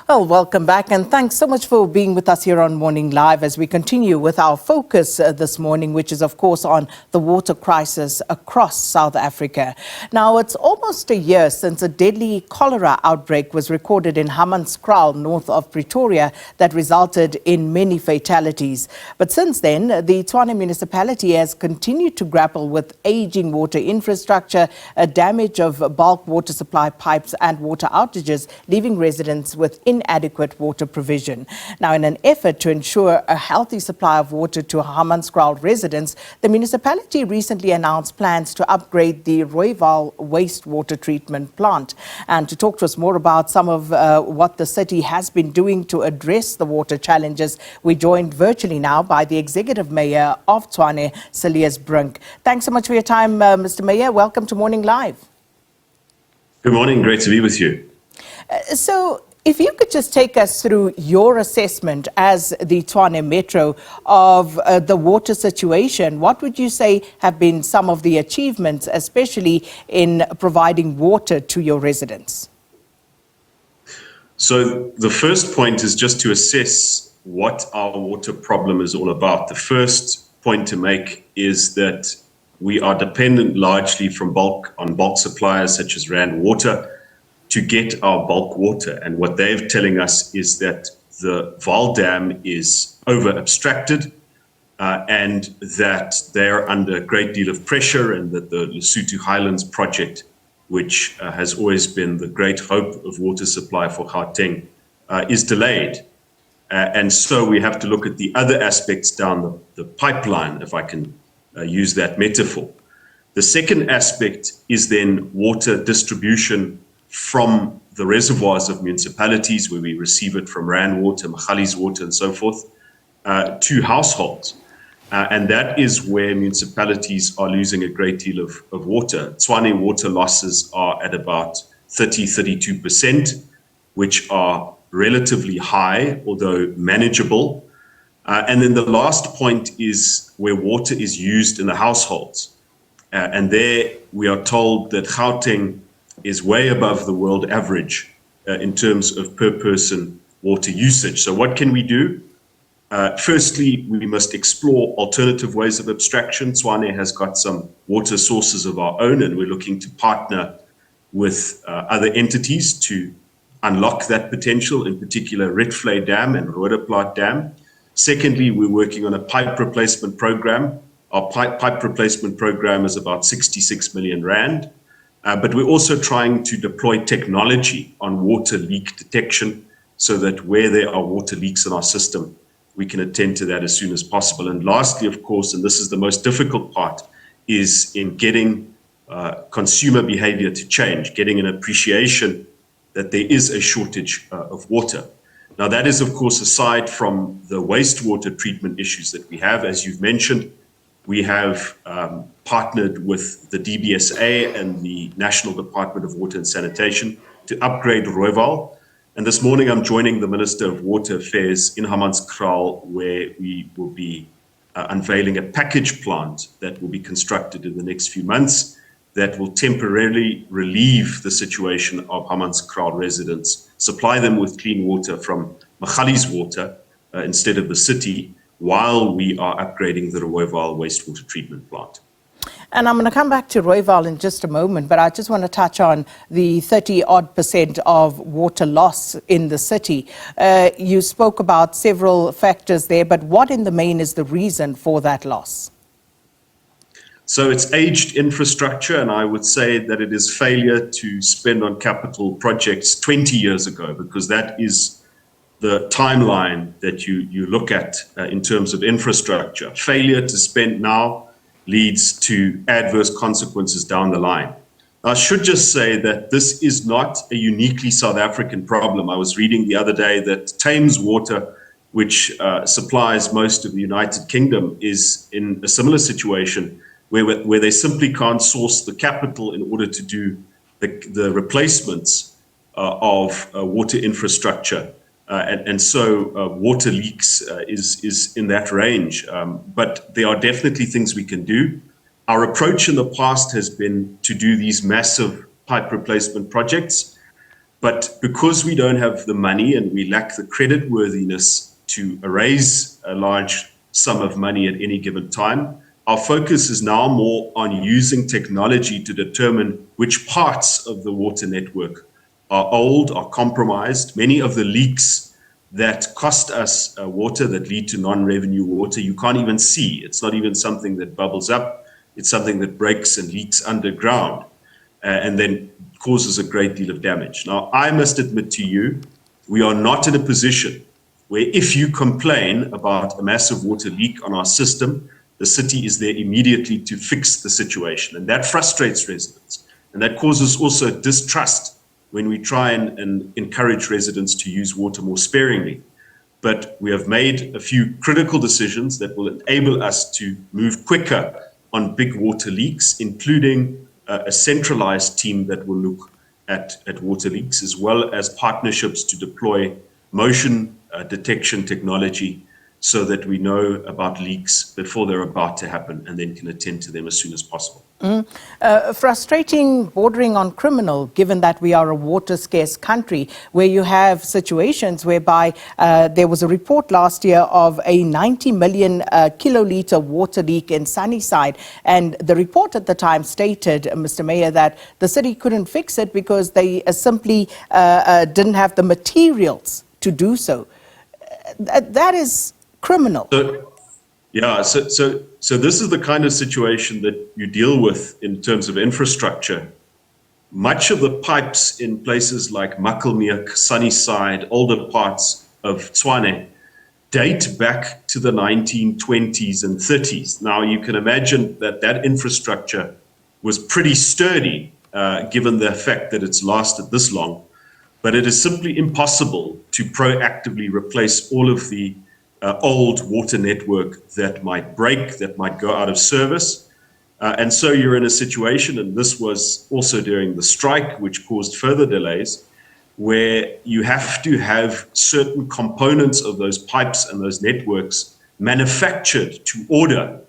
Well, welcome back, and thanks so much for being with us here on Morning Live as we continue with our focus this morning, which is, of course, on the water crisis across South Africa. Now, it's almost a year since a deadly cholera outbreak was recorded in Hammanskraal, north of Pretoria, that resulted in many fatalities. But since then, the Tshwane municipality has continued to grapple with aging water infrastructure, a damage of bulk water supply pipes and water outages, leaving residents with inadequate water provision. Now, in an effort to ensure a healthy supply of water to Hammanskraal residents, the municipality recently announced plans to upgrade the Rooiwal wastewater treatment plant. And to talk to us more about some of what the city has been doing to address the water challenges, we're joined virtually now by the Executive Mayor of Tshwane, Cilliers Brink. Thanks so much for your time, Mr. Mayor. Welcome to Morning Live. Good morning. Great to be with you. So, if you could just take us through your assessment as the Tshwane Metro of the water situation, what would you say have been some of the achievements, especially in providing water to your residents? So the first point is just to assess what our water problem is all about. The first point to make is that we are dependent largely on bulk suppliers such as Rand Water to get our bulk water. And what they're telling us is that the Vaal Dam is over abstracted and that they're under a great deal of pressure, and that the Lesotho Highlands project, which has always been the great hope of water supply for Gauteng, is delayed. And so we have to look at the other aspects down the pipeline, if I can use that metaphor. The second aspect is then water distribution from the reservoirs of municipalities, where we receive it from Rand Water, Magalies Water, and so forth, to households. And that is where municipalities are losing a great deal of water. Tshwane water losses are at about 32%, which are relatively high, although manageable. And then the last point is where water is used in the households. And there we are told that Gauteng is way above the world average in terms of per person water usage. So what can we do? Firstly, we must explore alternative ways of abstraction. Tshwane has got some water sources of our own, and we're looking to partner with other entities to unlock that potential, in particular Rooiwal Dam and Rooiwal Dam. Secondly, we're working on a pipe replacement program. Our pipe replacement program is about 66 million rand. But we're also trying to deploy technology on water leak detection so that where there are water leaks in our system, we can attend to that as soon as possible. And lastly, of course, and this is the most difficult part, is in getting consumer behavior to change, getting an appreciation that there is a shortage of water. Now, that is, of course, aside from the wastewater treatment issues that we have. As you've mentioned, we have partnered with the DBSA and the National Department of Water and Sanitation to upgrade Rooiwal. And this morning I'm joining the Minister of Water Affairs in Hammanskraal, where we will be unveiling a package plant that will be constructed in the next few months that will temporarily relieve the situation of Hammanskraal residents, supply them with clean water from Magalies Water instead of the city, while we are upgrading the Rooiwal wastewater treatment plant. And I'm going to come back to Rooiwal in just a moment, but I just want to touch on the 30-odd% of water loss in the city. You spoke about several factors there, but what in the main is the reason for that loss? So it's aged infrastructure, and I would say that it is failure to spend on capital projects 20 years ago, because that is the timeline that you look at in terms of infrastructure. Failure to spend now leads to adverse consequences down the line. I should just say that this is not a uniquely South African problem. I was reading the other day that Thames Water, which supplies most of the United Kingdom, is in a similar situation where they simply can't source the capital in order to do the replacements of water infrastructure. And so water leaks is in that range. But there are definitely things we can do. Our approach in the past has been to do these massive pipe replacement projects. But because we don't have the money and we lack the credit worthiness to raise a large sum of money at any given time, our focus is now more on using technology to determine which parts of the water network are old, are compromised. Many of the leaks that cost us water, that lead to non-revenue water, you can't even see. It's not even something that bubbles up. It's something that breaks and leaks underground and then causes a great deal of damage. Now, I must admit to you, we are not in a position where if you complain about a massive water leak on our system, the city is there immediately to fix the situation. And that frustrates residents. And that causes also distrust when we try and encourage residents to use water more sparingly. But we have made a few critical decisions that will enable us to move quicker on big water leaks, including a centralized team that will look at water leaks, as well as partnerships to deploy motion detection technology so that we know about leaks before they're about to happen and then can attend to them as soon as possible. Frustrating, bordering on criminal, given that we are a water-scarce country, where you have situations whereby there was a report last year of a 90 million kiloliter water leak in Sunnyside, and the report at the time stated, Mr. Mayor, that the city couldn't fix it because they simply didn't have the materials to do so. That is criminal. So this is the kind of situation that you deal with in terms of infrastructure. Much of the pipes in places like Makkelmeek, Sunnyside, older parts of Tshwane date back to the 1920s and 30s. Now you can imagine that that infrastructure was pretty sturdy given the fact that it's lasted this long, but it is simply impossible to proactively replace all of the old water network that might break, that might go out of service. And so you're in a situation, and this was also during the strike, which caused further delays, where you have to have certain components of those pipes and those networks manufactured to order,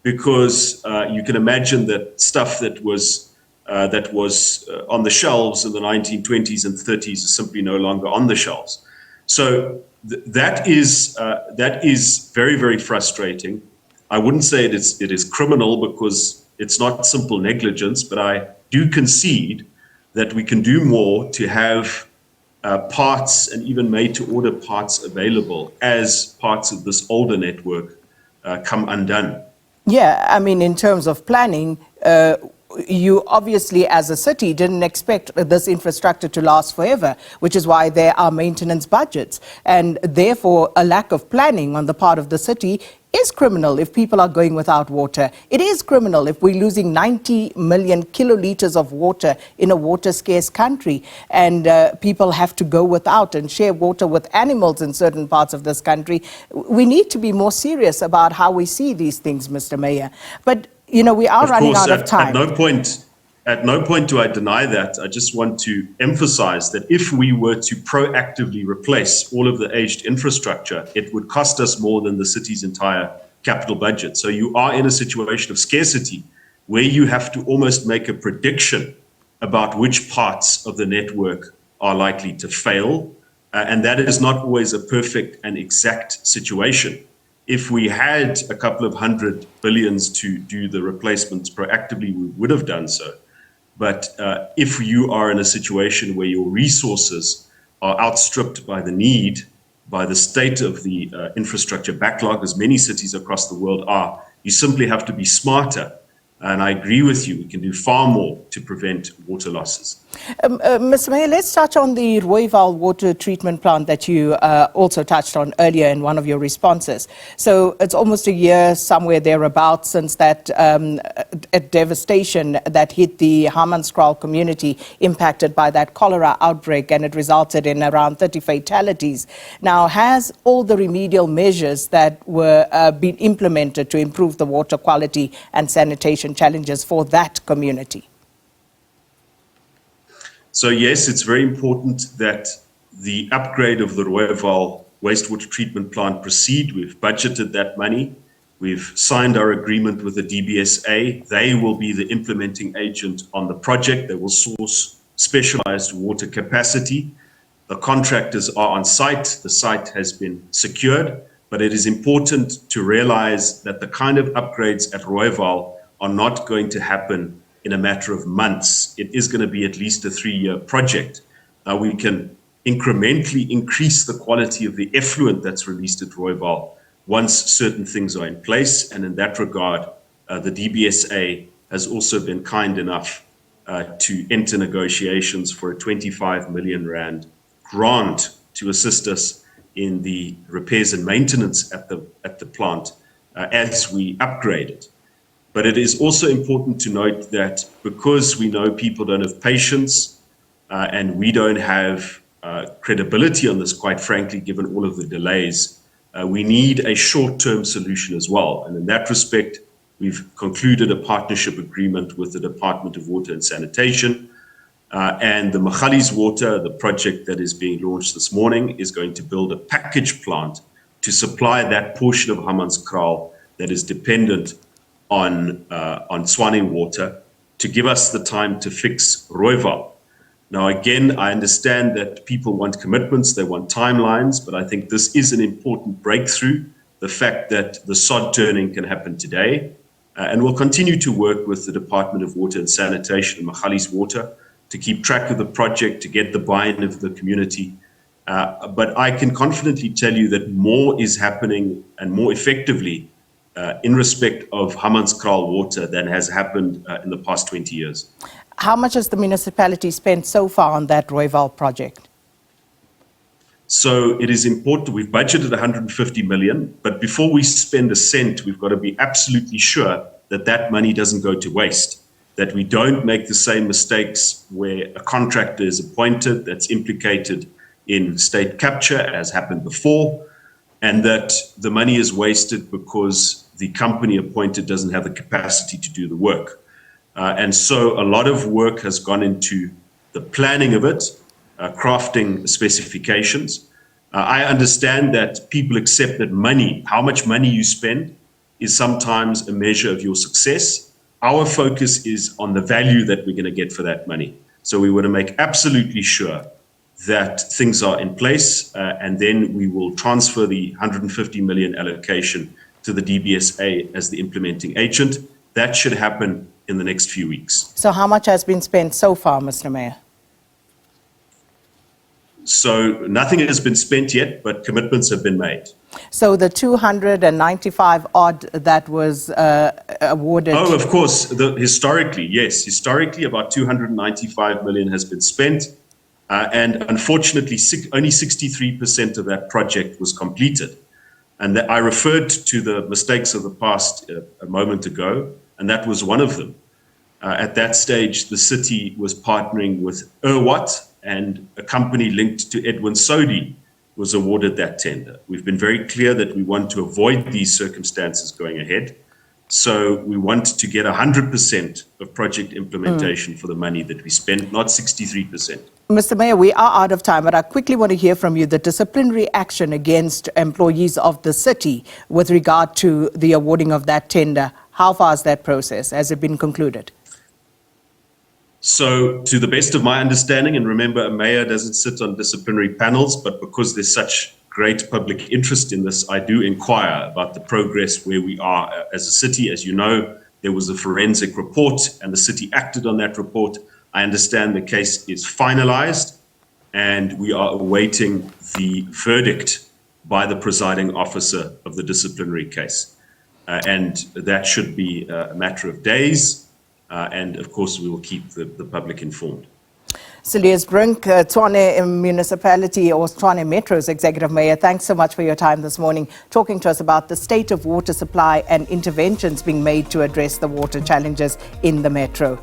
because you can imagine that stuff that was on the shelves in the 1920s and 30s is simply no longer on the shelves. So that is very, very frustrating. I wouldn't say it is criminal, because it's not simple negligence, but I do concede that we can do more to have parts and even made-to-order parts available as parts of this older network come undone. Yeah, I mean, in terms of planning, you obviously, as a city, didn't expect this infrastructure to last forever, which is why there are maintenance budgets. And therefore, a lack of planning on the part of the city is criminal if people are going without water. It is criminal if we're losing 90 million kiloliters of water in a water-scarce country, and people have to go without and share water with animals in certain parts of this country. We need to be more serious about how we see these things, Mr. Mayor. But you know, we are running out of time. At no point do I deny that. I just want to emphasize that if we were to proactively replace all of the aged infrastructure, it would cost us more than the city's entire capital budget. So you are in a situation of scarcity where you have to almost make a prediction about which parts of the network are likely to fail. And that is not always a perfect and exact situation. If we had a couple of $100 billion to do the replacements proactively, we would have done so. But if you are in a situation where your resources are outstripped by the need, by the state of the infrastructure backlog, as many cities across the world are, you simply have to be smarter. And I agree with you, we can do far more to prevent water losses. Mr. Mayor, let's touch on the Rooiwal water treatment plant that you also touched on earlier in one of your responses. So it's almost a year, somewhere thereabouts, since that devastation that hit the Hammanskraal community impacted by that cholera outbreak, and it resulted in around 30 fatalities. Now, has all the remedial measures that were been implemented to improve the water quality and sanitation challenges for that community? So yes, it's very important that the upgrade of the Rooiwal wastewater treatment plant proceed. We've budgeted that money. We've signed our agreement with the DBSA. They will be the implementing agent on the project. They will source specialized water capacity. The contractors are on site. The site has been secured, but it is important to realize that the kind of upgrades at Rooiwal are not going to happen in a matter of months. It is going to be at least a 3-year project. We can incrementally increase the quality of the effluent that's released at Rooiwal once certain things are in place. And in that regard, the DBSA has also been kind enough to enter negotiations for a 25 million rand grant to assist us in the repairs and maintenance at the plant as we upgrade it. But it is also important to note that because we know people don't have patience and we don't have credibility on this, quite frankly, given all of the delays, we need a short-term solution as well. And in that respect, we've concluded a partnership agreement with the Department of Water and Sanitation. And the Magalies Water, the project that is being launched this morning, is going to build a package plant to supply that portion of Hammanskraal that is dependent on Tshwane water to give us the time to fix Rooiwal. Now, again, I understand that people want commitments, they want timelines, but I think this is an important breakthrough, the fact that the sod turning can happen today. And we'll continue to work with the Department of Water and Sanitation and Magalies Water to keep track of the project, to get the buy-in of the community. But I can confidently tell you that more is happening and more effectively in respect of Hammanskraal water than has happened in the past 20 years. How much has the municipality spent so far on that Rooiwal project? So it is important. We've budgeted 150 million, but before we spend a cent, we've got to be absolutely sure that that money doesn't go to waste, that we don't make the same mistakes where a contractor is appointed that's implicated in state capture, as happened before, and that the money is wasted because the company appointed doesn't have the capacity to do the work. And so a lot of work has gone into the planning of it, crafting specifications. I understand that people accept that money, how much money you spend, is sometimes a measure of your success. Our focus is on the value that we're going to get for that money. So we want to make absolutely sure that things are in place, and then we will transfer the 150 million allocation to the DBSA as the implementing agent. That should happen in the next few weeks. So how much has been spent so far, Mr. Mayor? So nothing has been spent yet, but commitments have been made. So the 295 odd that was awarded. Oh, of course. Historically, yes. Historically, about 295 million has been spent. And unfortunately, only 63% of that project was completed. And I referred to the mistakes of the past a moment ago, and that was one of them. At that stage, the city was partnering with Rooiwal, and a company linked to Edwin Sodi was awarded that tender. We've been very clear that we want to avoid these circumstances going ahead. So we want to get 100% of project implementation for the money that we spent, not 63%. Mr. Mayor, we are out of time, but I quickly want to hear from you the disciplinary action against employees of the city with regard to the awarding of that tender. How far is that process? Has it been concluded? So to the best of my understanding, and remember, a mayor doesn't sit on disciplinary panels, but because there's such great public interest in this, I do inquire about the progress where we are as a city. As you know, there was a forensic report and the city acted on that report. I understand the case is finalized and we are awaiting the verdict by the presiding officer of the disciplinary case. And that should be a matter of days. And of course, we will keep the public informed. Cilliers Brink, Tshwane Municipality or Tshwane Metro's Executive Mayor, thanks so much for your time this morning, talking to us about the state of water supply and interventions being made to address the water challenges in the Metro.